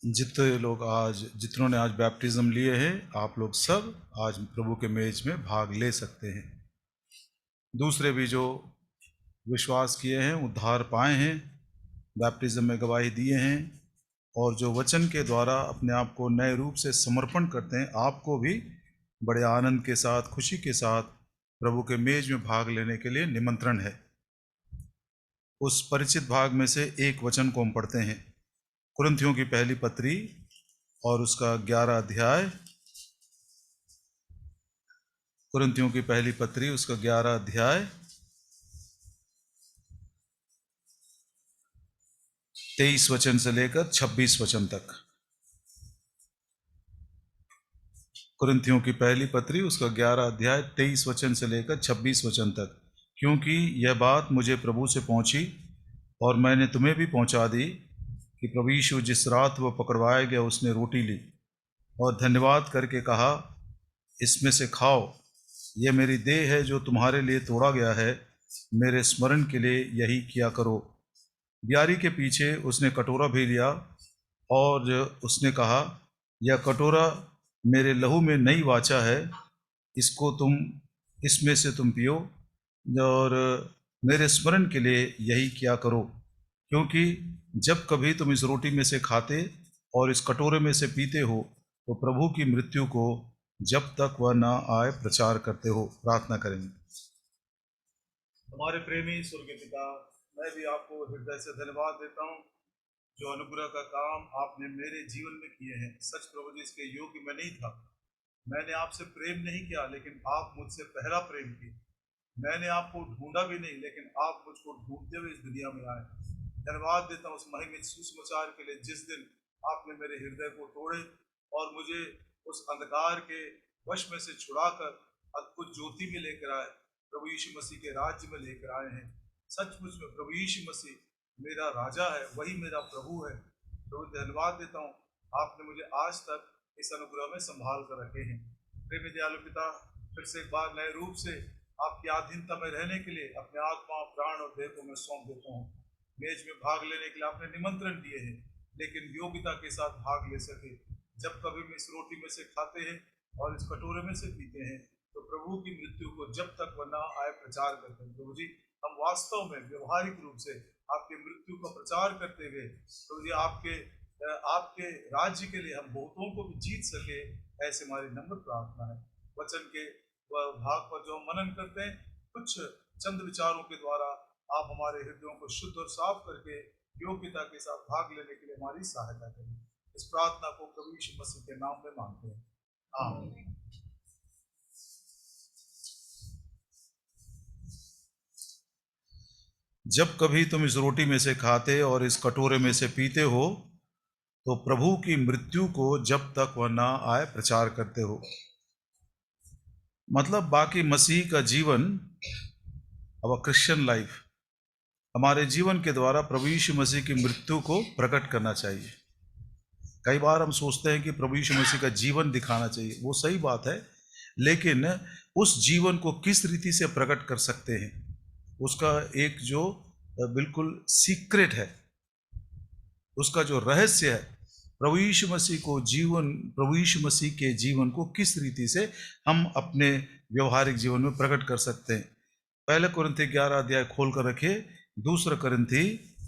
जितनों ने आज बैप्टिज्म लिए हैं, आप लोग सब आज प्रभु के मेज में भाग ले सकते हैं। दूसरे भी जो विश्वास किए हैं, उद्धार पाए हैं, बैप्टिज्म में गवाही दिए हैं और जो वचन के द्वारा अपने आप को नए रूप से समर्पण करते हैं, आपको भी बड़े आनंद के साथ, खुशी के साथ प्रभु के मेज में भाग लेने के लिए निमंत्रण है। उस परिचित भाग में से एक वचन को हम पढ़ते हैं, कुरिन्थियों की पहली पत्री और उसका 11 अध्याय। कुरिन्थियों की पहली पत्री उसका 11 अध्याय 23 वचन से लेकर 26 वचन तक। कुरिन्थियों की पहली पत्री उसका 11 अध्याय 23 वचन से लेकर 26 वचन तक। क्योंकि यह बात मुझे प्रभु से पहुंची और मैंने तुम्हें भी पहुंचा दी कि प्रभु यीशु जिस रात वह पकड़वाया गया, उसने रोटी ली और धन्यवाद करके कहा, इसमें से खाओ, यह मेरी देह है जो तुम्हारे लिए तोड़ा गया है, मेरे स्मरण के लिए यही किया करो। ब्यारी के पीछे उसने कटोरा भी लिया और उसने कहा, यह कटोरा मेरे लहू में नई वाचा है, इसमें से तुम पियो और मेरे स्मरण के लिए यही किया करो। क्योंकि जब कभी तुम इस रोटी में से खाते और इस कटोरे में से पीते हो, तो प्रभु की मृत्यु को जब तक वह न आए प्रचार करते हो। प्रार्थना करेंगे। हमारे प्रेमी स्वर्गीय पिता, मैं भी आपको हृदय से धन्यवाद देता हूँ जो अनुग्रह का काम आपने मेरे जीवन में किए हैं। सच प्रभु जी, इसके योग्य मैं नहीं था। मैंने आपसे प्रेम नहीं किया, लेकिन आप मुझसे पहला प्रेम किए। मैंने आपको ढूंढा भी नहीं, लेकिन आप मुझको ढूंढते हुए इस दुनिया में आए। धन्यवाद देता हूँ उस महिमित सुसमाचार के लिए, जिस दिन आपने मेरे हृदय को तोड़े और मुझे उस अंधकार के वश में से छुड़ाकर अद्भुत ज्योति में लेकर आए, प्रभु यीशु मसीह के राज्य में लेकर आए हैं। सचमुच में प्रभु यीशु मसीह मेरा राजा है, वही मेरा प्रभु है। प्रभु धन्यवाद देता हूँ, आपने मुझे आज तक इस अनुग्रह में संभाल कर रखे हैं। प्रेमी दयालु पिता, फिर से एक बार नए रूप से आपकी अधीनता में रहने के लिए अपने आत्मा, प्राण और देह को मैं सौंप देता हूँ। मेज में भाग लेने के लिए आपने निमंत्रण दिए हैं, लेकिन योग्यता के साथ भाग ले सके। जब कभी हम इस रोटी में से खाते हैं और इस कटोरे में से पीते हैं, तो प्रभु की मृत्यु को जब तक वह न आए प्रचार करते हैं। प्रभु जी, हम वास्तव में व्यवहारिक रूप से आपकी मृत्यु का प्रचार करते हुए प्रभु जी आपके राज्य के लिए हम बहुतों को भी जीत सके, ऐसे हमारी नम्र प्रार्थना है। वचन के भाग पर जो हम मनन करते हैं, कुछ चंद विचारों के द्वारा आप हमारे हृदयों को शुद्ध और साफ करके योग्यता के साथ भाग लेने के लिए हमारी सहायता करें। इस प्रार्थना को प्रभु यीशु मसीह के नाम में मांगते हैं, आमीन। जब कभी तुम इस रोटी में से खाते और इस कटोरे में से पीते हो, तो प्रभु की मृत्यु को जब तक वह ना आए प्रचार करते हो। मतलब बाकी मसीह का जीवन, अब क्रिश्चियन लाइफ, हमारे जीवन के द्वारा प्रभु यीशु मसीह की मृत्यु को प्रकट करना चाहिए। कई बार हम सोचते हैं कि प्रभु यीशु मसीह का जीवन दिखाना चाहिए, वो सही बात है, लेकिन उस जीवन को किस रीति से प्रकट कर सकते हैं, उसका एक जो बिल्कुल सीक्रेट है, उसका जो रहस्य है, प्रभु यीशु मसीह के जीवन को किस रीति से हम अपने व्यवहारिक जीवन में प्रकट कर सकते हैं। पहले कुरिन्थी 11 अध्याय खोल कर रखिए, दूसरा कुरिन्थी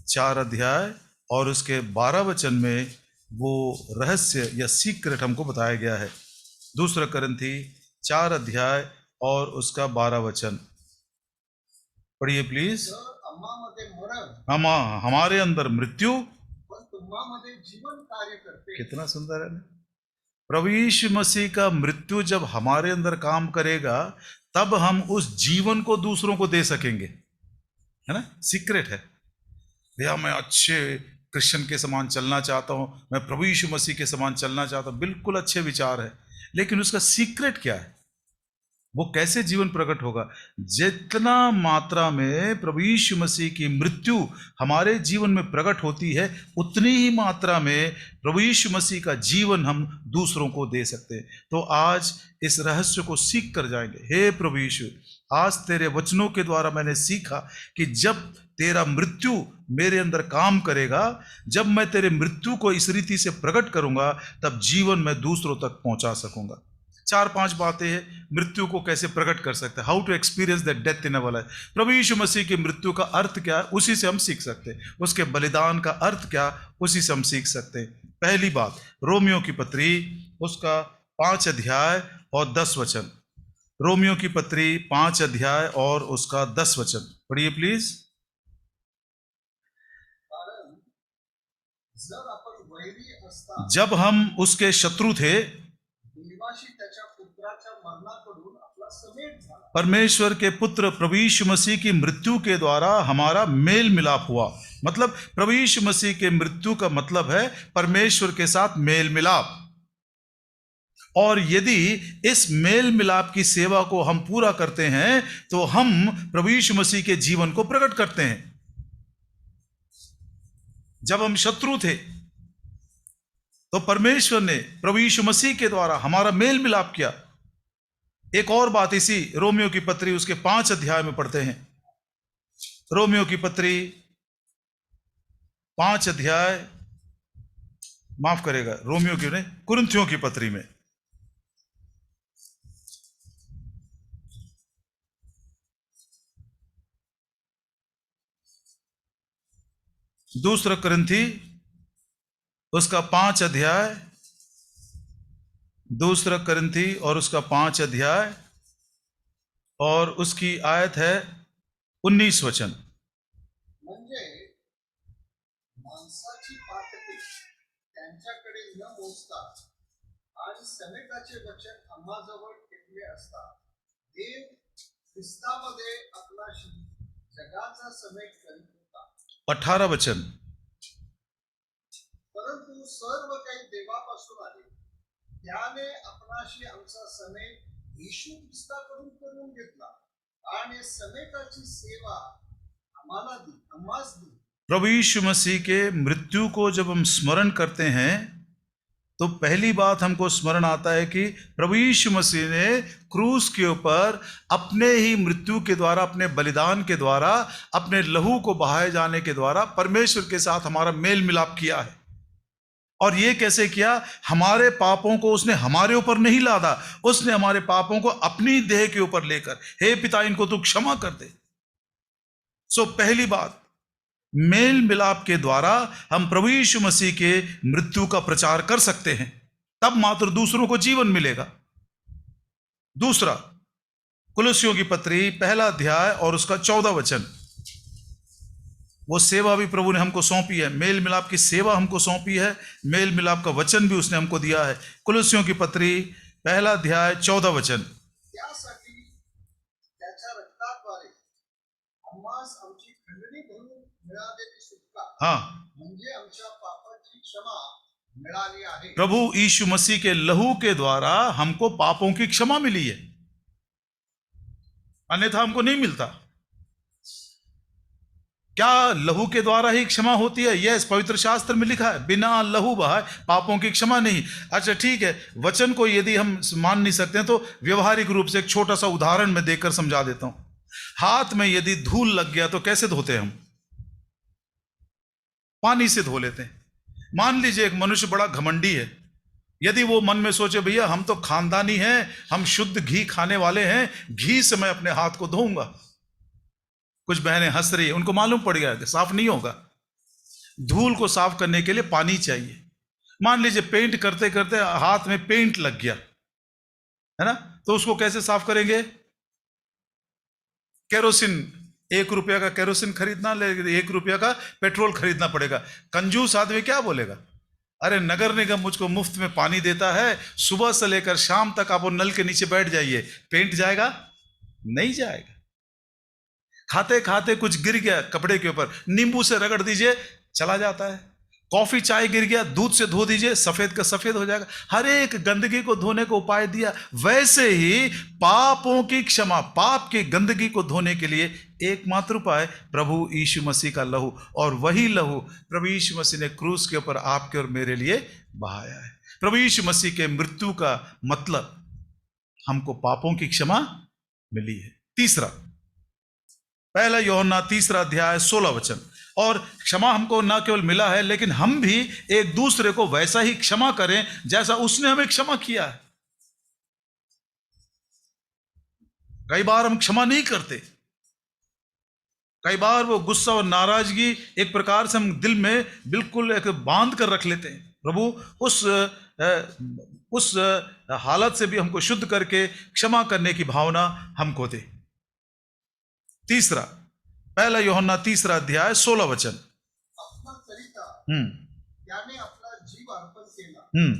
4 अध्याय और उसके 12 वचन में वो रहस्य या सीक्रेट हमको बताया गया है। दूसरा कुरिन्थी 4 अध्याय और उसका 12 वचन पढ़िए प्लीज। हमारे अंदर मृत्यु, जीवन कार्य करते। कितना सुंदर है। प्रभु यीशु मसीह का मृत्यु जब हमारे अंदर काम करेगा, तब हम उस जीवन को दूसरों को दे सकेंगे, है ना। सीक्रेट है भैया, मैं अच्छे क्रिश्चियन के समान चलना चाहता हूं, मैं प्रभु यीशु मसीह के समान चलना चाहता हूं, बिल्कुल अच्छे विचार है, लेकिन उसका सीक्रेट क्या है, वो कैसे जीवन प्रकट होगा। जितना मात्रा में प्रभु यीशु मसीह की मृत्यु हमारे जीवन में प्रकट होती है, उतनी ही मात्रा में प्रभु यीशु मसीह का जीवन हम दूसरों को दे सकते हैं। तो आज इस रहस्य को सीख कर जाएंगे। हे प्रभु यीशु, आज तेरे वचनों के द्वारा मैंने सीखा कि जब तेरा मृत्यु मेरे अंदर काम करेगा, जब मैं तेरे मृत्यु को इस रीति से प्रकट करूंगा, तब जीवन में दूसरों तक पहुंचा सकूंगा। 4-5 बातें हैं मृत्यु को कैसे प्रकट कर सकते हैं, how to experience that death in our life. प्रभु यीशु मसीह की मृत्यु का अर्थ क्या है, उसी से हम सीख सकते हैं। उसके बलिदान का अर्थ क्या, उसी से हम सीख सकते हैं। पहली बात, रोमियो की पत्री उसका 5 अध्याय और 10 वचन। रोमियो की पत्री 5 अध्याय और उसका 10 वचन पढ़िए प्लीज। जब हम उसके शत्रु थे, परमेश्वर के पुत्र प्रभु यीशु मसीह की मृत्यु के द्वारा हमारा मेल मिलाप हुआ। मतलब प्रभु यीशु मसीह के मृत्यु का मतलब है परमेश्वर के साथ मेल मिलाप। और यदि इस मेल मिलाप की सेवा को हम पूरा करते हैं तो हम प्रभु यीशु मसीह के जीवन को प्रकट करते हैं। जब हम शत्रु थे तो परमेश्वर ने प्रभु यीशु मसीह के द्वारा हमारा मेल मिलाप किया। एक और बात इसी रोमियो की पत्री उसके 5 अध्याय में पढ़ते हैं। रोमियो की पत्री 5 अध्याय, माफ करेगा, रोमियो की नहीं, कुरिन्थियों की पत्री में दूसरा कुरिन्थी उसका 5 अध्याय, दूसरा कुरिन्थी और उसका 5 अध्याय और उसकी आयत है 19 वचन। म्हणजे माणसाची पातकी त्यांच्याकडे न मोजता आणि समेटाचे वचन आम्हाजवळ ठेवले असता देव ख्रिस्तामध्ये आपणाशी जगाचा समेट करीत होता। 18 वचन। परंतु सर्व काही देवापासून आले, त्याने आपणाशी आमचा समेट येशू ख्रिस्ताकडून करून घेतला आणि समेटाची सेवा आम्हास दी। प्रभु यीशु मसीह के मृत्यु को जब हम स्मरण करते हैं तो पहली बात हमको स्मरण आता है कि प्रभु यीशु मसीह ने क्रूस के ऊपर अपने ही मृत्यु के द्वारा, अपने बलिदान के द्वारा, अपने लहू को बहाए जाने के द्वारा परमेश्वर के साथ हमारा मेल मिलाप किया है। और ये कैसे किया? हमारे पापों को उसने हमारे ऊपर नहीं लादा, उसने हमारे पापों को अपनी देह के ऊपर लेकर, हे पिता इनको तू क्षमा कर दे। सो पहली बात, मेल मिलाप के द्वारा हम प्रभु यीशु मसीह के मृत्यु का प्रचार कर सकते हैं, तब मात्र दूसरों को जीवन मिलेगा। दूसरा, कुलुस्सियों की पत्री 1 अध्याय और उसका 14 वचन। वो सेवा भी प्रभु ने हमको सौंपी है, मेल मिलाप की सेवा हमको सौंपी है, मेल मिलाप का वचन भी उसने हमको दिया है। कुलुस्सियों की पत्री 1 अध्याय 14 वचन। हाँ, प्रभु यीशु मसीह के लहू के द्वारा हमको पापों की क्षमा मिली है, अन्यथा हमको नहीं मिलता। क्या लहू के द्वारा ही क्षमा होती है? यस, पवित्र शास्त्र में लिखा है, बिना लहू बहाए पापों की क्षमा नहीं। अच्छा ठीक है, वचन को यदि हम मान नहीं सकते हैं तो व्यवहारिक रूप से एक छोटा सा उदाहरण मैं देकर समझा देता हूं। हाथ में यदि धूल लग गया तो कैसे धोते हैं हम? पानी से धो लेते हैं। मान लीजिए एक मनुष्य बड़ा घमंडी है, यदि वो मन में सोचे भैया हम तो खानदानी हैं, हम शुद्ध घी खाने वाले हैं, घी से मैं अपने हाथ को धोऊंगा। कुछ बहनें हंस रही है, उनको मालूम पड़ गया कि साफ नहीं होगा। धूल को साफ करने के लिए पानी चाहिए। मान लीजिए पेंट करते करते हाथ में पेंट लग गया है ना, तो उसको कैसे साफ करेंगे? केरोसिन, 1 रुपया का केरोसिन खरीदना, 1 रुपया का पेट्रोल खरीदना पड़ेगा। कंजूस आदमी क्या बोलेगा? अरे नगर निगम मुझको मुफ्त में पानी देता है, सुबह से लेकर शाम तक आप वो नल के नीचे बैठ जाइए, पेंट जाएगा? नहीं जाएगा। खाते खाते कुछ गिर गया कपड़े के ऊपर, नींबू से रगड़ दीजिए, चला जाता है। कॉफी चाय गिर गया, दूध से धो दीजिए, सफेद का सफेद हो जाएगा। हर एक गंदगी को धोने का उपाय दिया। वैसे ही पापों की क्षमा, पाप की गंदगी को धोने के लिए एकमात्र उपाय प्रभु यीशु मसीह का लहू, और वही लहू प्रभु यीशु मसीह ने क्रूस के ऊपर आपके और मेरे लिए बहाया है। प्रभु यीशु मसीह के मृत्यु का मतलब हमको पापों की क्षमा मिली है। तीसरा, पहला यूहन्ना 3 अध्याय 16 वचन। और क्षमा हमको ना केवल मिला है, लेकिन हम भी एक दूसरे को वैसा ही क्षमा करें जैसा उसने हमें क्षमा किया है। कई बार हम क्षमा नहीं करते, कई बार वो गुस्सा और नाराजगी एक प्रकार से हम दिल में बिल्कुल एक बांध कर रख लेते हैं। प्रभु उस हालत से भी हमको शुद्ध करके क्षमा करने की भावना हमको दे। तीसरा, पहला यूहन्ना 3 अध्याय 16 वचन। आपला करिता हम्म त्याने आपला जीव अर्पण केला, हम्म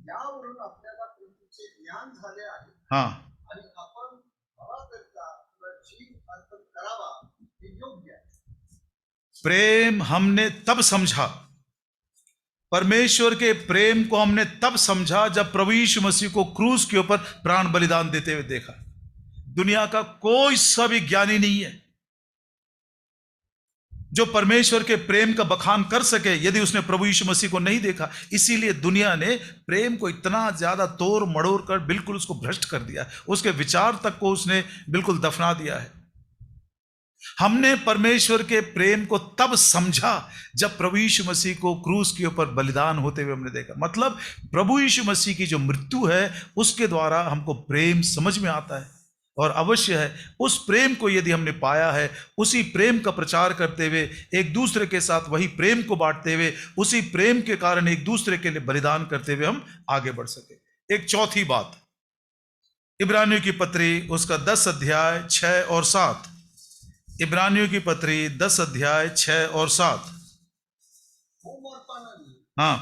यावरून आपल्याला प्रभूचे ज्ञान झाले आहे हाँ, आणि आपण भावाकरिता आपला जीव अर्पण करावा हे योग्य आहे. प्रेम हमने तब समझा, परमेश्वर के प्रेम को हमने तब समझा जब प्रभु यीशु मसीह को क्रूस के ऊपर प्राण बलिदान देते हुए देखा। दुनिया का कोई सा भी ज्ञानी नहीं है जो परमेश्वर के प्रेम का बखान कर सके यदि उसने प्रभु यीशु मसीह को नहीं देखा। इसीलिए दुनिया ने प्रेम को इतना ज्यादा तोड़ मड़ोड़ कर बिल्कुल उसको भ्रष्ट कर दिया, उसके विचार तक को उसने बिल्कुल दफना दिया है। हमने परमेश्वर के प्रेम को तब समझा जब प्रभु यीशु मसीह को क्रूस के ऊपर बलिदान होते हुए हमने देखा। मतलब प्रभु यीशु मसीह की जो मृत्यु है उसके द्वारा हमको प्रेम समझ में आता है। और अवश्य है उस प्रेम को यदि हमने पाया है, उसी प्रेम का प्रचार करते हुए एक दूसरे के साथ वही प्रेम को बांटते हुए उसी प्रेम के कारण एक दूसरे के लिए बलिदान करते हुए हम आगे बढ़ सके। एक चौथी बात, इब्रानियों की पत्री उसका 10 अध्याय 6 और 7। इब्रानियों की पत्री 10 अध्याय 6 और 7। होम अर्पणाने हाँ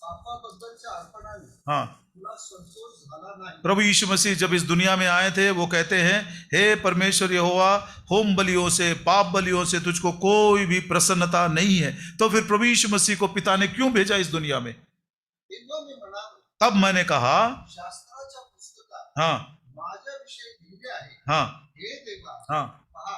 पापाबद्दलच्या अर्पणाने हाँ, तुला संतोष झाला नाही. प्रभु यीशु मसीह जब इस दुनिया में आए थे वो कहते हैं, हे परमेश्वर यहोवा, होम बलियों से, पाप बलियों से तुझको कोई भी प्रसन्नता नहीं है। तो फिर प्रभु यीशु मसीह को पिता ने क्यों भेजा इस दुनिया में? तेव्हा मी म्हणालो, तब मैंने कहा, शास्त्राच्या पुस्तकात हाँ माझ्याविषयी लिहिले आहे, हाँ हे देवा, हाँ, पहा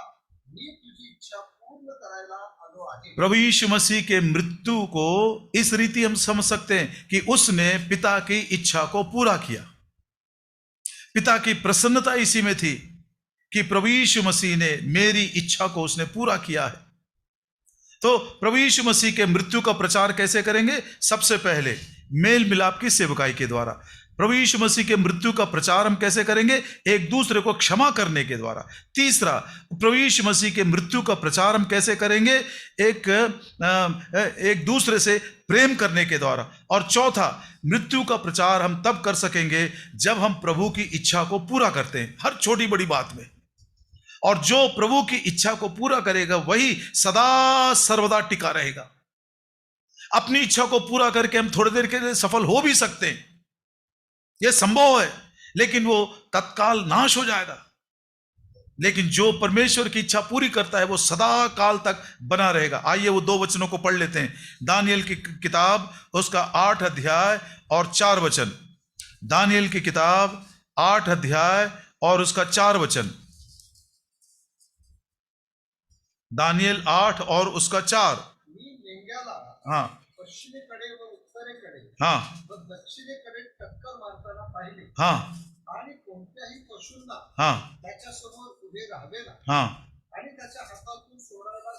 मी तुझी इच्छा पूर्ण करायला आलो आहे. प्रभु यीशु मसीह के मृत्यु को इस रीति हम समझ सकते हैं कि उसने पिता की इच्छा को पूरा किया। पिता की प्रसन्नता इसी में थी कि प्रभु यीशु मसीह ने मेरी इच्छा को उसने पूरा किया है। तो प्रभु यीशु मसीह के मृत्यु का प्रचार कैसे करेंगे? सबसे पहले मेल मिलाप की सेवकाई के द्वारा। प्रभु यीशु मसीह के मृत्यु का प्रचार हम कैसे करेंगे? एक दूसरे को क्षमा करने के द्वारा। तीसरा, प्रभु यीशु मसीह के मृत्यु का प्रचार हम कैसे करेंगे? एक दूसरे से प्रेम करने के द्वारा। और चौथा, मृत्यु का प्रचार हम तब कर सकेंगे जब हम प्रभु की इच्छा को पूरा करते हैं, हर छोटी बड़ी बात में। और जो प्रभु की इच्छा को पूरा करेगा वही सदा सर्वदा टिका रहेगा। अपनी इच्छा को पूरा करके हम थोड़ी देर के लिए सफल हो भी सकते हैं, यह संभव है, लेकिन वो तत्काल नाश हो जाएगा। लेकिन जो परमेश्वर की इच्छा पूरी करता है वो सदा काल तक बना रहेगा। आइए वो 2 वचनों को पढ़ लेते हैं। दानियल की किताब उसका 8 अध्याय और 4 वचन। दानियल की किताब 8 अध्याय और उसका 4 वचन। दानियल 8 और उसका 4। मी मेंढ्याला हाँ पश्चिमेकडे व उत्तरेकडे हाँ व दक्षिणेकडे टक्कर मारताना पाहिले, हाँ आणि कोणत्याही पशूंना हाँ त्याच्या समोर उभे राहावेला हाँ आणि त्याच्या हातातून सोडायला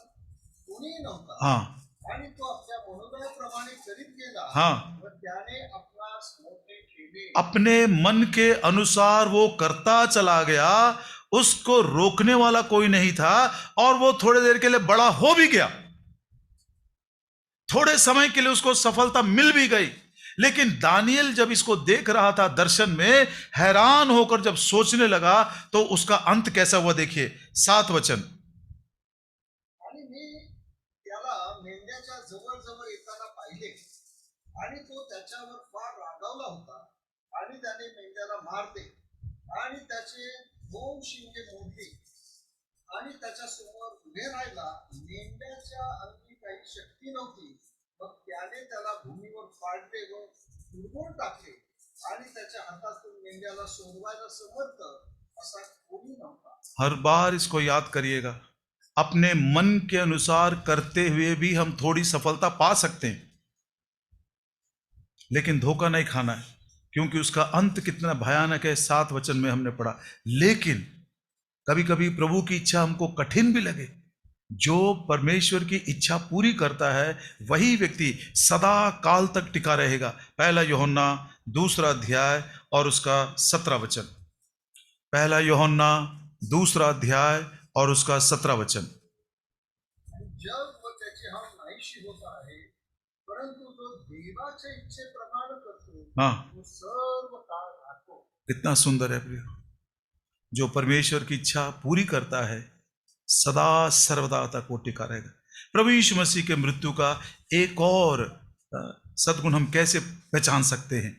कोणीही नव्हता. हाँ आणि तो आपल्या मनोदयाप्रमाणे करीत गेला हाँ, व त्याने आपणास मोठे केले. अपने मन के अनुसार वो करता चला गया, उसको रोकने वाला कोई नहीं था, और वो थोड़ी देर के लिए बड़ा हो भी गया, थोड़े समय के लिए उसको सफलता मिल भी गई। लेकिन दानियल जब इसको देख रहा था दर्शन में, हैरान होकर जब सोचने लगा तो उसका अंत कैसा हुआ देखिए। 7 वचन। आणि मी त्याला मेंढ्याच्या जवळ जवळ येताना पाहिले, आणि तो त्याच्यावर फार रागावला होता, आणि त्याने मेंढ्याला मारले आणि त्याचे 2 शिंगे मोडली आणि त्याच्या समोर उभे राहिला. मेंढ्याच्या अंगी काही शक्ती नव्हती, मग त्याने त्याला भूमीवर फाडले व उडवून टाकले, आणि त्याच्या हातातून मेंढ्याला सोडवायला समर्थ असा कोणी नव्हता. हर बार इसको याद करिएगा, अपने मन के अनुसार करते हुए भी हम थोड़ी सफलता पा सकते हैं, लेकिन धोखा नहीं खाना है, क्योंकि उसका अंत कितना भयानक है। 7 वचन में हमने पढ़ा, लेकिन कभी कभी प्रभु की इच्छा हमको कठिन भी लगे, जो परमेश्वर की इच्छा पूरी करता है वही व्यक्ति सदा काल तक टिका रहेगा। पहला यूहन्ना 2 अध्याय और उसका 17 वचन। पहला यूहन्ना 2 अध्याय और उसका 17 वचन। जग व त्याची हाव नाहीशी होत आहे, परंतु जो देवाच्या इच्छेप्रमाणे करतो हाँ, तो सर्व काळ राहतो. कितना सुंदर है प्रिय। जो परमेश्वर की इच्छा पूरी करता है सदा सर्वदा तक वो टिका रहेगा। प्रभु यीशु मसीह के मृत्यु का एक और सद्गुण हम कैसे पहचान सकते हैं?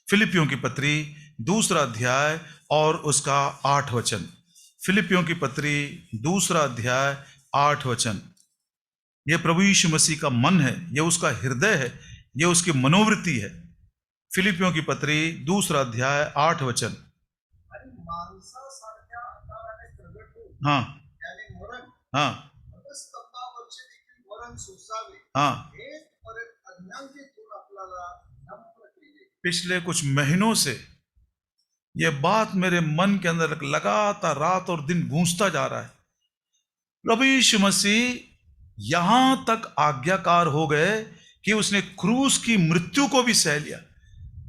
फिलिपियों की पत्री 2 अध्याय और उसका 8 वचन। फिलिपियों की पत्री 2 अध्याय 8 वचन। यह प्रभु यीशु मसीह का मन है, यह उसका हृदय है, यह उसकी मनोवृत्ति है। फिलिपियों की पत्री 2 अध्याय 8 वचन। आणि माणसासारख्या आकाराने प्रगट होऊन हाँ त्याने मरण हाँ स्तंभावरचे देखील मरण सोसावे, हाँ। हे परत अज्ञानतेतून आपल्याला नम्र केले. पिछले कुछ महीनों से यह बात मेरे मन के अंदर लगातार रात और दिन गूंजता जा रहा है। प्रभु यीशु मसीह यहां तक आज्ञाकार हो गए कि उसने क्रूस की मृत्यु को भी सह लिया।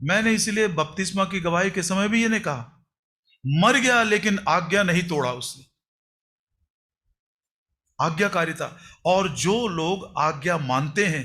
मैंने इसलिए बपतिस्मा की गवाही के समय भी ये नहीं कहा, मर गया लेकिन आज्ञा नहीं तोड़ा उसने। आज्ञाकारिता। और जो लोग आज्ञा मानते हैं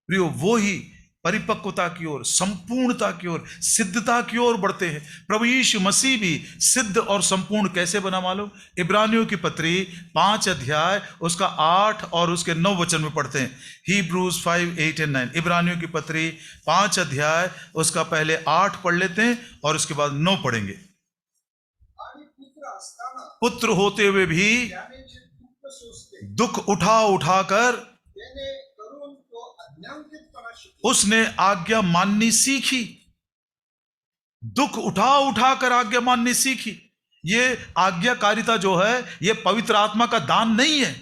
प्रियो, वो ही परिपक्वता की ओर, संपूर्णता की ओर, सिद्धता की ओर बढ़ते हैं। प्रभु यीशु मसीह भी सिद्ध और संपूर्ण कैसे बना मालूम? इब्रानियों की पत्री 5 अध्याय उसका 8 और उसके 9 वचन में पढ़ते हैं। Hebrews 5, 8 and 9। इब्रानियों की पत्री 5 अध्याय उसका पहले 8 पढ़ लेते हैं और उसके बाद 9 पढ़ेंगे। आणि पुत्र असताना पुत्र होते हुए भी त्याने जे दुःख सोसले दुख उठा उठाकर त्याने करून तो अज्ञानतेपणा शिकला. उसने आज्ञा माननी सीखी। दुख उठा उठाकर आज्ञा माननी सीखी। ये आज्ञाकारिता जो है ये पवित्र आत्मा का दान नहीं है।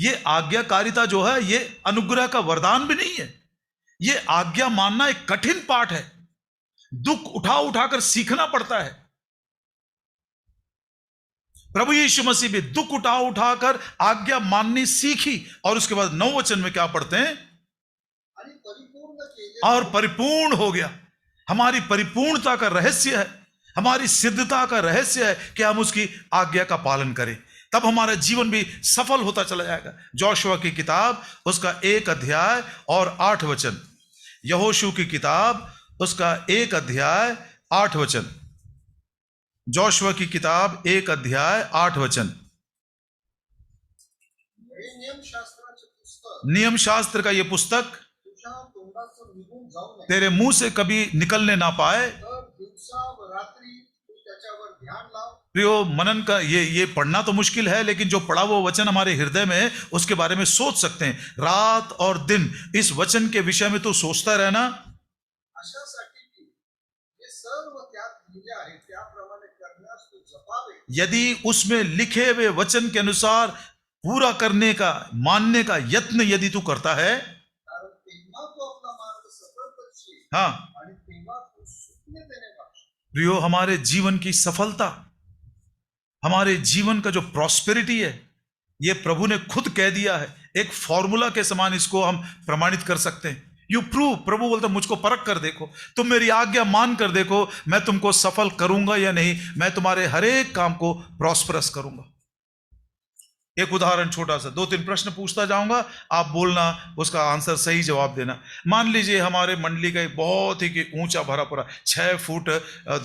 ये आज्ञाकारिता जो है ये अनुग्रह का वरदान भी नहीं है। ये आज्ञा मानना एक कठिन पाठ है। दुख उठा उठाकर सीखना पड़ता है। प्रभु यीशु मसीह भी दुख उठा उठाकर आज्ञा माननी सीखी और उसके बाद 9 वचन में क्या पढ़ते हैं? आणि परिपूर्ण केले और परिपूर्ण हो गया। हमारी परिपूर्णता का रहस्य है, हमारी सिद्धता का रहस्य है कि हम उसकी आज्ञा का पालन करें, तब हमारा जीवन भी सफल होता चला जाएगा। जोशुआ की किताब उसका 1 अध्याय और 8 वचन। यहोशू की किताब उसका 1 अध्याय 8 वचन। जोशुआ की किताब 1 अध्याय 8 वचन। हे नियमशास्त्राचे पुस्तक नियम शास्त्र का यह पुस्तक तुझ्या तोंडातून निघून जाऊ नये, तेरे मुंह से कभी निकलने ना पाए। तर दिवसा व रात्री तू त्याच्यावर ध्यान लाव. प्रियो, मनन का ये पढ़ना तो मुश्किल है, लेकिन जो पढ़ा वो वचन हमारे हृदय में है उसके बारे में सोच सकते हैं। रात और दिन इस वचन के विषय में तो सोचता रहना, अशासाठी की हे सर्व त्यात लिहिले आहे त्याप्रमाणे करण्यास तू जपावे. यदि उसमें लिखे हुए वचन के अनुसार पूरा करने का, मानने का यत्न यदि तू करता है, कारण तेव्हा तू आपला मार्ग सफल करशील हाँ आणि तेव्हा तू सुज्ञतेने वागशील. प्रियो, हमारे जीवन की सफलता, हमारे जीवन का जो प्रॉस्पेरिटी है, ये प्रभु ने खुद कह दिया है। एक फॉर्मूला के समान इसको हम प्रमाणित कर सकते हैं। यू प्रूव, प्रभु बोलता मुझको परख कर देखो, तुम मेरी आज्ञा मान कर देखो, मैं तुमको सफल करूंगा या नहीं, मैं तुम्हारे हर एक काम को प्रॉस्परस करूंगा। एक उदाहरण छोटा सा, 2-3 प्रश्न पूछता जाऊंगा, आप बोलना, उसका आंसर सही जवाब देना। मान लीजिए हमारे मंडली का एक बहुत ही ऊंचा भरा पूरा 6 फुट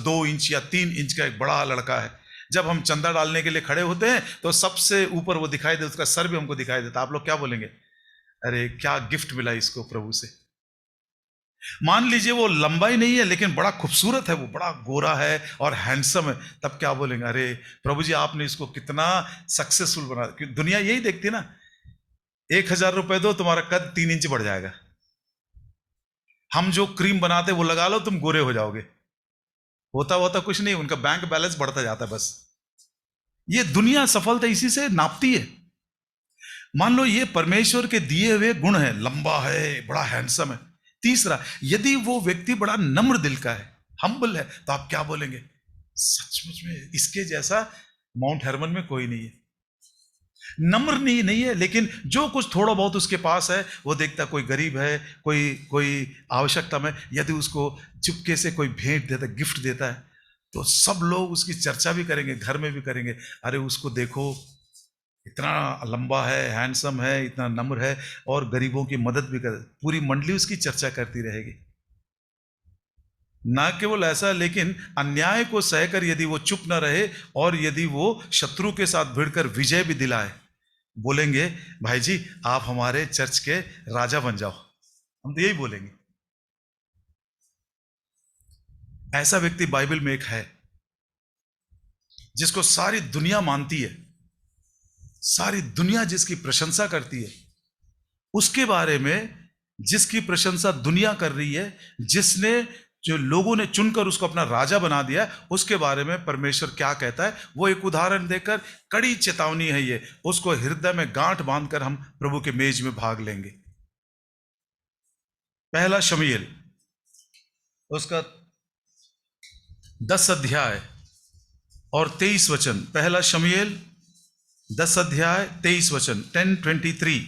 2 इंच या 3 इंच का एक बड़ा लड़का है। जब हम चंदा डालने के लिए खड़े होते हैं तो सबसे ऊपर वो दिखाई देता, उसका सर भी हमको दिखाई देता। आप लोग क्या बोलेंगे? अरे क्या गिफ्ट मिला इसको प्रभु से। मान लीजिए वो लंबाई नहीं है लेकिन बड़ा खूबसूरत है, वो बड़ा गोरा है और हैंडसम है, तब क्या बोलेंगे? अरे प्रभु जी, आपने इसको कितना सक्सेसफुल बना। क्योंकि दुनिया यही देखती है ना, 1000 रुपए दो तुम्हारा कद 3 इंच बढ़ जाएगा। हम जो क्रीम बनाते वो लगा लो तुम गोरे हो जाओगे। होता कुछ नहीं, उनका बैंक बैलेंस बढ़ता जाता है बस। ये दुनिया सफलता इसी से नापती है। मान लो ये परमेश्वर के दिए हुए गुण है, लंबा है, बड़ा हैंडसम है। तीसरा, यदि वो व्यक्ति बड़ा नम्र दिल का है, हम्बल है, तो आप क्या बोलेंगे? सचमुच में इसके जैसा माउंट हेर्मन में कोई नहीं है, नम्र नहीं है, लेकिन जो कुछ थोड़ा बहुत उसके पास है वो देखता, कोई गरीब है, कोई कोई आवश्यकता में, यदि उसको चुपके से कोई भेंट देता, गिफ्ट देता है, तो सब लोग उसकी चर्चा भी करेंगे, घर में भी करेंगे, अरे उसको देखो, इतना लंबा है, हैंडसम है, इतना नम्र है, और गरीबों की मदद भी कर, पूरी मंडली उसकी चर्चा करती रहेगी। ना केवल ऐसा, लेकिन अन्याय को सहकर यदि वो चुप न रहे, और यदि वो शत्रु के साथ भिड़कर विजय भी दिलाए, बोलेंगे भाई जी आप हमारे चर्च के राजा बन जाओ, हम तो यही बोलेंगे। ऐसा व्यक्ति बाइबल में एक है जिसको सारी दुनिया मानती है, सारी दुनिया जिसकी प्रशंसा करती है, उसके बारे में जिसकी प्रशंसा दुनिया कर रही है, जिसने, जो लोगों ने चुनकर उसको अपना राजा बना दिया, उसके बारे में परमेश्वर क्या कहता है, वो एक उदाहरण देकर, कड़ी चेतावनी है ये, उसको हृदय में गांठ बांधकर हम प्रभु के मेज में भाग लेंगे। पहला शमूएल उसका 10 अध्याय और 23 वचन, पहला शमूएल 10 अध्याय 23 वचन, 10:23।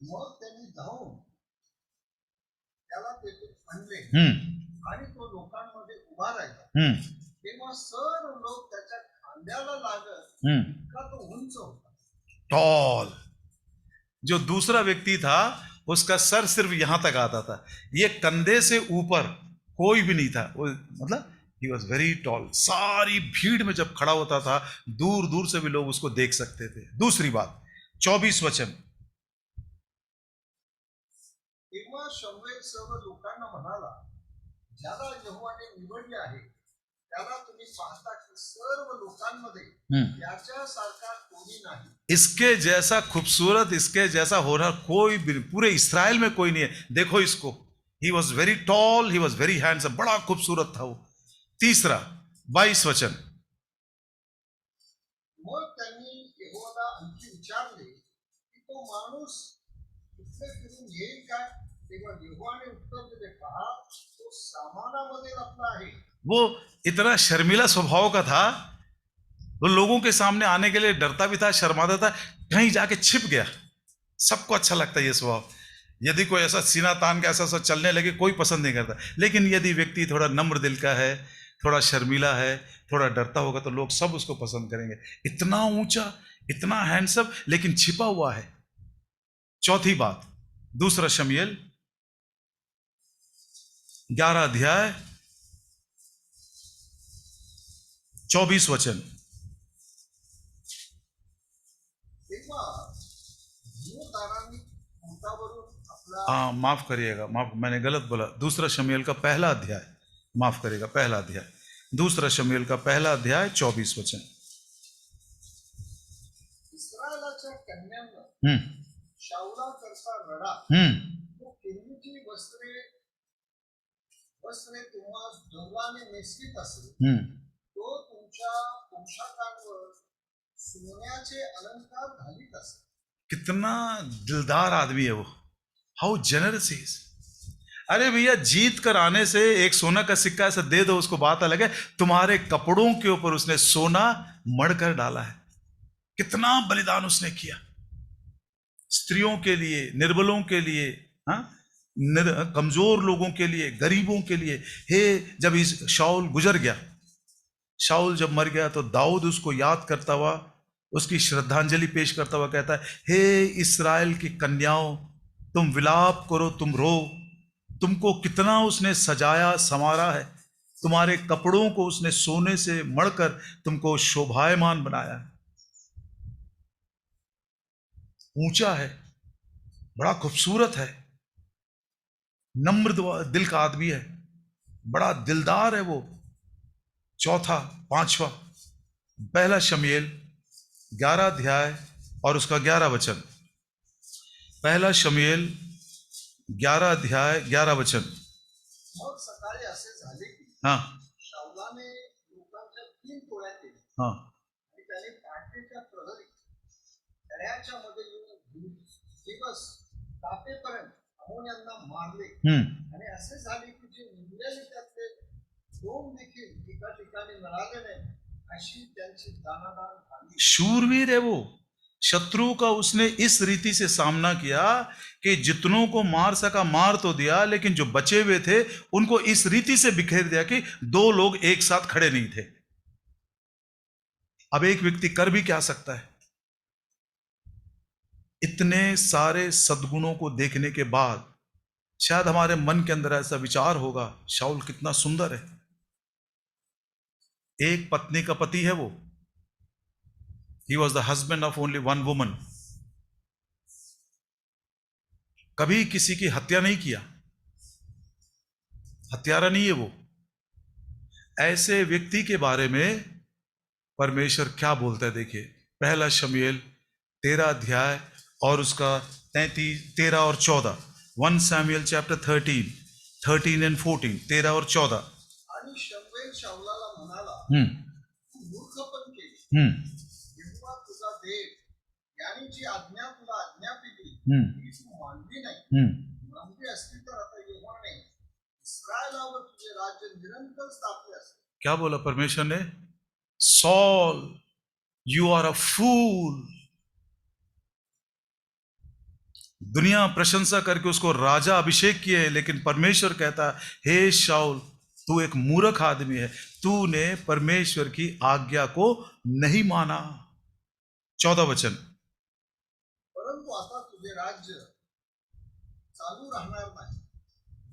मग त्यांनी जाऊन त्याला तेथे आणले आणि तो लोकांमध्ये उभा राहिला, तेव्हा सर्व लोक त्याच्या खांद्याला लागत, का तो उंच होता, टॉल। जो दूसरा व्यक्ति था उसका सर सिर्फ यहां तक आता था, ये कंधे से ऊपर कोई भी नहीं था, वो मतलब ही वॉज वेरी टॉल। सारी भीड़ में जब खड़ा होता था, दूर दूर से भी लोग उसको देख सकते थे। दूसरी बात, 24 वचन, तेव्हा शमूएल सर्व लोकांना म्हणाला, ज्याला यहोवाने निवडले आहे त्याला तुम्ही पाहता की सर्व लोकांमध्ये याच्यासारखा कोणी नाही, इसके जैसा खूबसूरत, इसके जैसा होना कोई भी पूरे इस्राएल में कोई नहीं है। देखो इसको, he was very tall, he was very handsome, बड़ा खूबसूरत था वो। तीसरा 22 वचन, मग त्यांनी यहोवाला आणखी विचारले की तो माणूस इथले फिरून येईल काय, तेव्हा यहोवाने उत्तर दिले, पहा तो सामानामध्ये लपला आहे। वो इतना शर्मिला स्वभाव का था, वो लोगों के सामने आने के लिए डरता भी था, शर्माता था, कहीं जाके छिप गया। सबको अच्छा लगता है ये स्वभाव, यदि कोई ऐसा सीना तान के ऐसा चलने लगे कोई पसंद नहीं करता, लेकिन यदि व्यक्ति थोड़ा नम्र दिल का है, थोड़ा शर्मिला है, थोड़ा डरता होगा, तो लोग सब उसको पसंद करेंगे। इतना ऊंचा, इतना हैंडसम, लेकिन छिपा हुआ है। चौथी बात, दूसरा शमूएल 11 अध्याय 24 वचन, तेव्हा भूतारांनी उंटावरून आपला, माफ करिएगा, माफ, मैंने गलत बोला। दूसरा शमूएल का पहला अध्याय, माफ करिएगा, पहला अध्याय, दूसरा शमूएल का पहला अध्याय 24 वचन। इस्रायलाच्या कन्यांना शाऊला करता रडा, तो किल्लीची वस्त्रे वस्त्रे तुम्हा डोलाने नेसवीत असेल, तो तुमच्या पोशाखांवर सोन्याचे अलंकार घालीत असेल। कितना दिलदार आदमी है वो, हाउ जेनरस इज। अरे भैया, जीत कर आने से एक सोना का सिक्का ऐसा दे दो उसको, बात अलग है, तुम्हारे कपड़ों के ऊपर उसने सोना मढ़कर डाला है। कितना बलिदान उसने किया, स्त्रियों के लिए, निर्बलों के लिए, हाँ, कमजोर लोगों के लिए, गरीबों के लिए। हे, जब इस शाऊल गुजर गया, शाऊल जब मर गया, तो दाऊद उसको याद करता हुआ, उसकी श्रद्धांजलि पेश करता हुआ कहता है, हे इस्राएल की कन्याओं, तुम विलाप करो, तुम रो, तुमको कितना उसने सजाया संवारा है, तुम्हारे कपड़ों को उसने सोने से मढ़कर तुमको शोभायमान बनाया है। ऊंचा है, बड़ा खूबसूरत है, नम्र दिल का आदमी है, बड़ा दिलदार है वो। चौथा, पांचवा, पहला शमूएल 11 अध्याय और उसका 11 वचन, पहला शमूएल 11 अध्याय 11 वचन। मग सकाळी असे झाले की हाँ शाऊलाने लोकांच्या 3 टोळ्या केल्या, हाँ, आणि त्याने पहाटेच्या प्रहरी तळ्याच्या मध्ये येऊन दिवस तापेपर्यंत अमोन्यांना मारले, आणि असे झाले की जे निघलेले त्यातले 2 देखील एका ठिकाणी मिळाले नाही, अशी त्यांची दानादान झाली. शूरवीर है वो। शत्रु का उसने इस रीति से सामना किया कि जितनों को मार सका मार तो दिया, लेकिन जो बचे हुए थे उनको इस रीति से बिखेर दिया कि दो लोग एक साथ खड़े नहीं थे। अब एक व्यक्ति कर भी क्या सकता है? इतने सारे सद्गुणों को देखने के बाद शायद हमारे मन के अंदर ऐसा विचार होगा, शाऊल कितना सुंदर है, एक पत्नी का पति है वो। He was the husband of only one woman. कभी किसी की हत्या नहीं किया, हत्यारा नहीं है वो। ऐसे व्यक्ति के बारे में परमेश्वर क्या बोलता है? देखिए, पहला शमूएल 13 अध्याय और उसका 13 और 14। 1 Samuel chapter 13 and 14, 13 और 14। आणि शमूएल शाऊलाला म्हणाला, हम्म तू मूर्खपण केली. हम्म यहोवा तुझा देव याने जी आज्ञा तुला आज्ञापिली हम्म ती तू मानली नाही. हम्म मानली असती तर आता यहोवाने इस्रायलावर तुझे राज्य निरंतर स्थापले असते. क्या बोला परमेश्वर ने? सॉल, यू आर अ फूल। दुनिया प्रशंसा करके उसको राजा अभिषेक किए, लेकिन परमेश्वर कहता है, हे शाऊल, तू एक मूर्ख आदमी है, तूने परमेश्वर की आज्ञा को नहीं माना। 14 वचन। परंतु आता तुझे राज्य चालू राहणार नाही.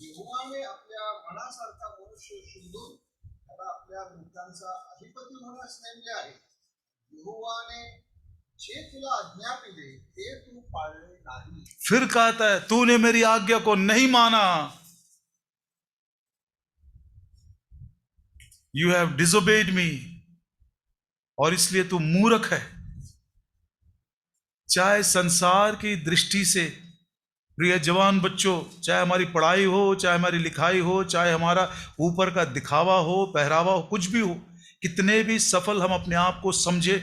यहोवाने आपल्या मनासारखा मनुष्य शोधून त्याला आपल्या मृतांचा अधिपती होण्यास नेमले आहे. यहोवाने जे तुला आज्ञापिले ते तू पाळले नाही. फिर कहता है, तूने मेरी आज्ञा को नहीं माना, यू हैव डिसोबेड मी, और इसलिए तू मूर्ख है। चाहे संसार की दृष्टि से, प्रिय जवान बच्चों, चाहे हमारी पढ़ाई हो, चाहे हमारी लिखाई हो, चाहे हमारा ऊपर का दिखावा हो, पहरावा हो, कुछ भी हो, कितने भी सफल हम अपने आप को समझे,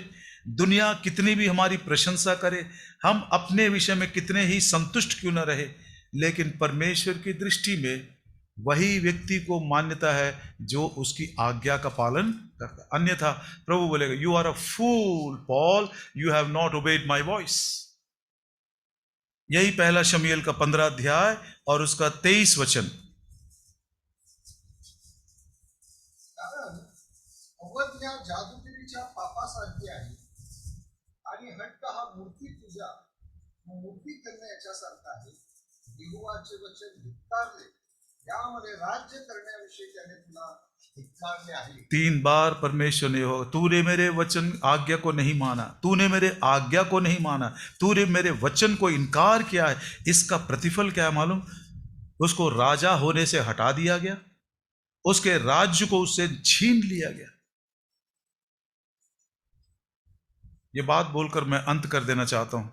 दुनिया कितनी भी हमारी प्रशंसा करे, हम अपने विषय में कितने ही संतुष्ट क्यों न रहे, लेकिन परमेश्वर की दृष्टि में वही व्यक्ति को मान्यता है जो उसकी आज्ञा का पालन करता है। अन्यथा प्रभु बोलेगा, you are a fool Paul, you have not obeyed my voice. यही पहला शमूएल का 15 अध्याय और उसका 23 वचन। कारण अवज्ञा जादूगिरीच्या पापासारखी आहे आणि हट्ट हा मूर्ती पूजा मूर्ती करणे याच्यासारखा आहे. यहोवाचे वचन धिक्कारले, यामध्ये राज्य करण्याविषयी त्याने तुला धिक्कारले आहे. 3 बार परमेश्वर ने हो, तूने मेरे वचन आज्ञा को नहीं माना, तूने मेरे आज्ञा को नहीं माना, तूने मेरे वचन को इनकार किया है। इसका प्रतिफल क्या है मालूम? उसको राजा होने से हटा दिया गया, उसके राज्य को उससे छीन लिया गया। ये बात बोलकर मैं अंत कर देना चाहता हूं।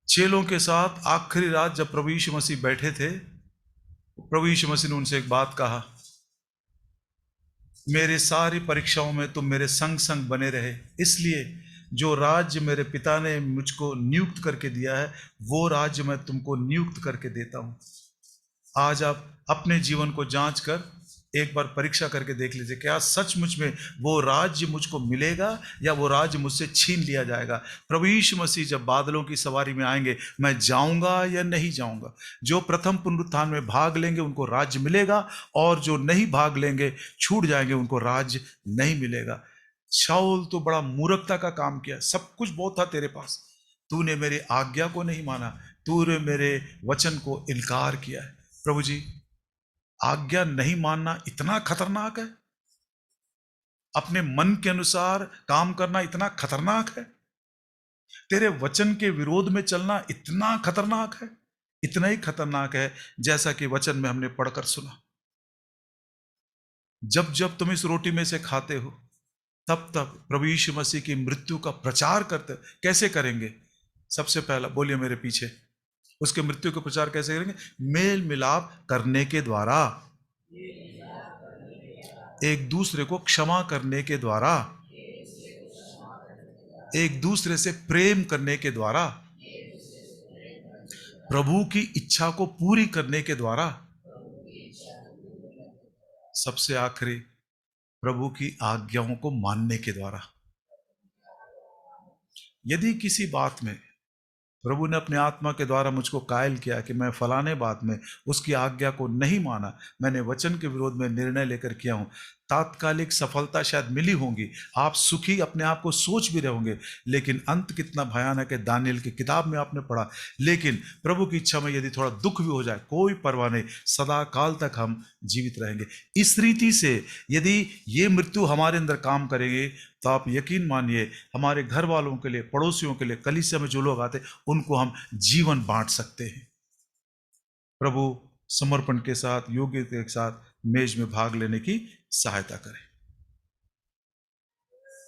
चेलों के साथ आखिरी रात जब प्रभु यीशु मसीह बैठे थे, प्रभु यीशु मसीह ने उनसे एक बात कहा, मेरे सारी परीक्षाओं में तुम मेरे संग संग बने रहे, इसलिए जो राज्य मेरे पिता ने मुझको नियुक्त करके दिया है वो राज्य मैं तुमको नियुक्त करके देता हूं। आज आप अपने जीवन को जांच कर एक बार परीक्षा करके देख लीजिए, क्या सचमुच में वो राज्य मुझको मिलेगा या वो राज्य मुझसे छीन लिया जाएगा। प्रभु यीशु मसीह जब बादलों की सवारी में आएंगे, मैं जाऊंगा या नहीं जाऊंगा। जो प्रथम पुनरुत्थान में भाग लेंगे उनको राज्य मिलेगा, और जो नहीं भाग लेंगे, छूट जाएंगे, उनको राज्य नहीं मिलेगा। शाऊल तो बड़ा मूर्खता का काम किया, सब कुछ बहुत था तेरे पास, तूने मेरी आज्ञा को नहीं माना, तूने मेरे वचन को इनकार किया है। प्रभु जी, आज्ञा नहीं मानना इतना खतरनाक है, अपने मन के अनुसार काम करना इतना खतरनाक है, तेरे वचन के विरोध में चलना इतना खतरनाक है, इतना ही खतरनाक है जैसा कि वचन में हमने पढ़कर सुना। जब जब तुम इस रोटी में से खाते हो, तब तब प्रभु यीशु मसीह की मृत्यु का प्रचार करते। कैसे करेंगे? सबसे पहला बोलिए मेरे पीछे, उसके मृत्यु का प्रचार कैसे करेंगे? मेल मिलाप करने के द्वारा, एक दूसरे को क्षमा करने के द्वारा, एक दूसरे से प्रेम करने के द्वारा, प्रभु की इच्छा को पूरी करने के द्वारा। सबसे आखिरी, प्रभु की आज्ञाओं को मानने के द्वारा। यदि किसी बात में प्रभु ने अपने आत्मा के द्वारा मुझको कायल किया कि मैं फलाने बात में उसकी आज्ञा को नहीं माना, मैंने वचन के विरोध में निर्णय लेकर किया हूं, तात्कालिक सफलता शायद मिली होंगी, आप सुखी अपने आप को सोच भी रहे होंगे, लेकिन अंत कितना भयानक है, दानियल की किताब में आपने पढ़ा। लेकिन प्रभु की इच्छा में यदि थोड़ा दुख भी हो जाए, कोई परवाह नहीं, सदा काल तक हम जीवित रहेंगे। इस रीति से यदि ये मृत्यु हमारे अंदर काम करेगी तो आप यकीन मानिए हमारे घर वालों के लिए, पड़ोसियों के लिए, कलीसिया में जो लोग आते उनको हम जीवन बांट सकते हैं। प्रभु समर्पण के साथ, योग्यता के साथ मेज में भाग लेने की सहायता करें।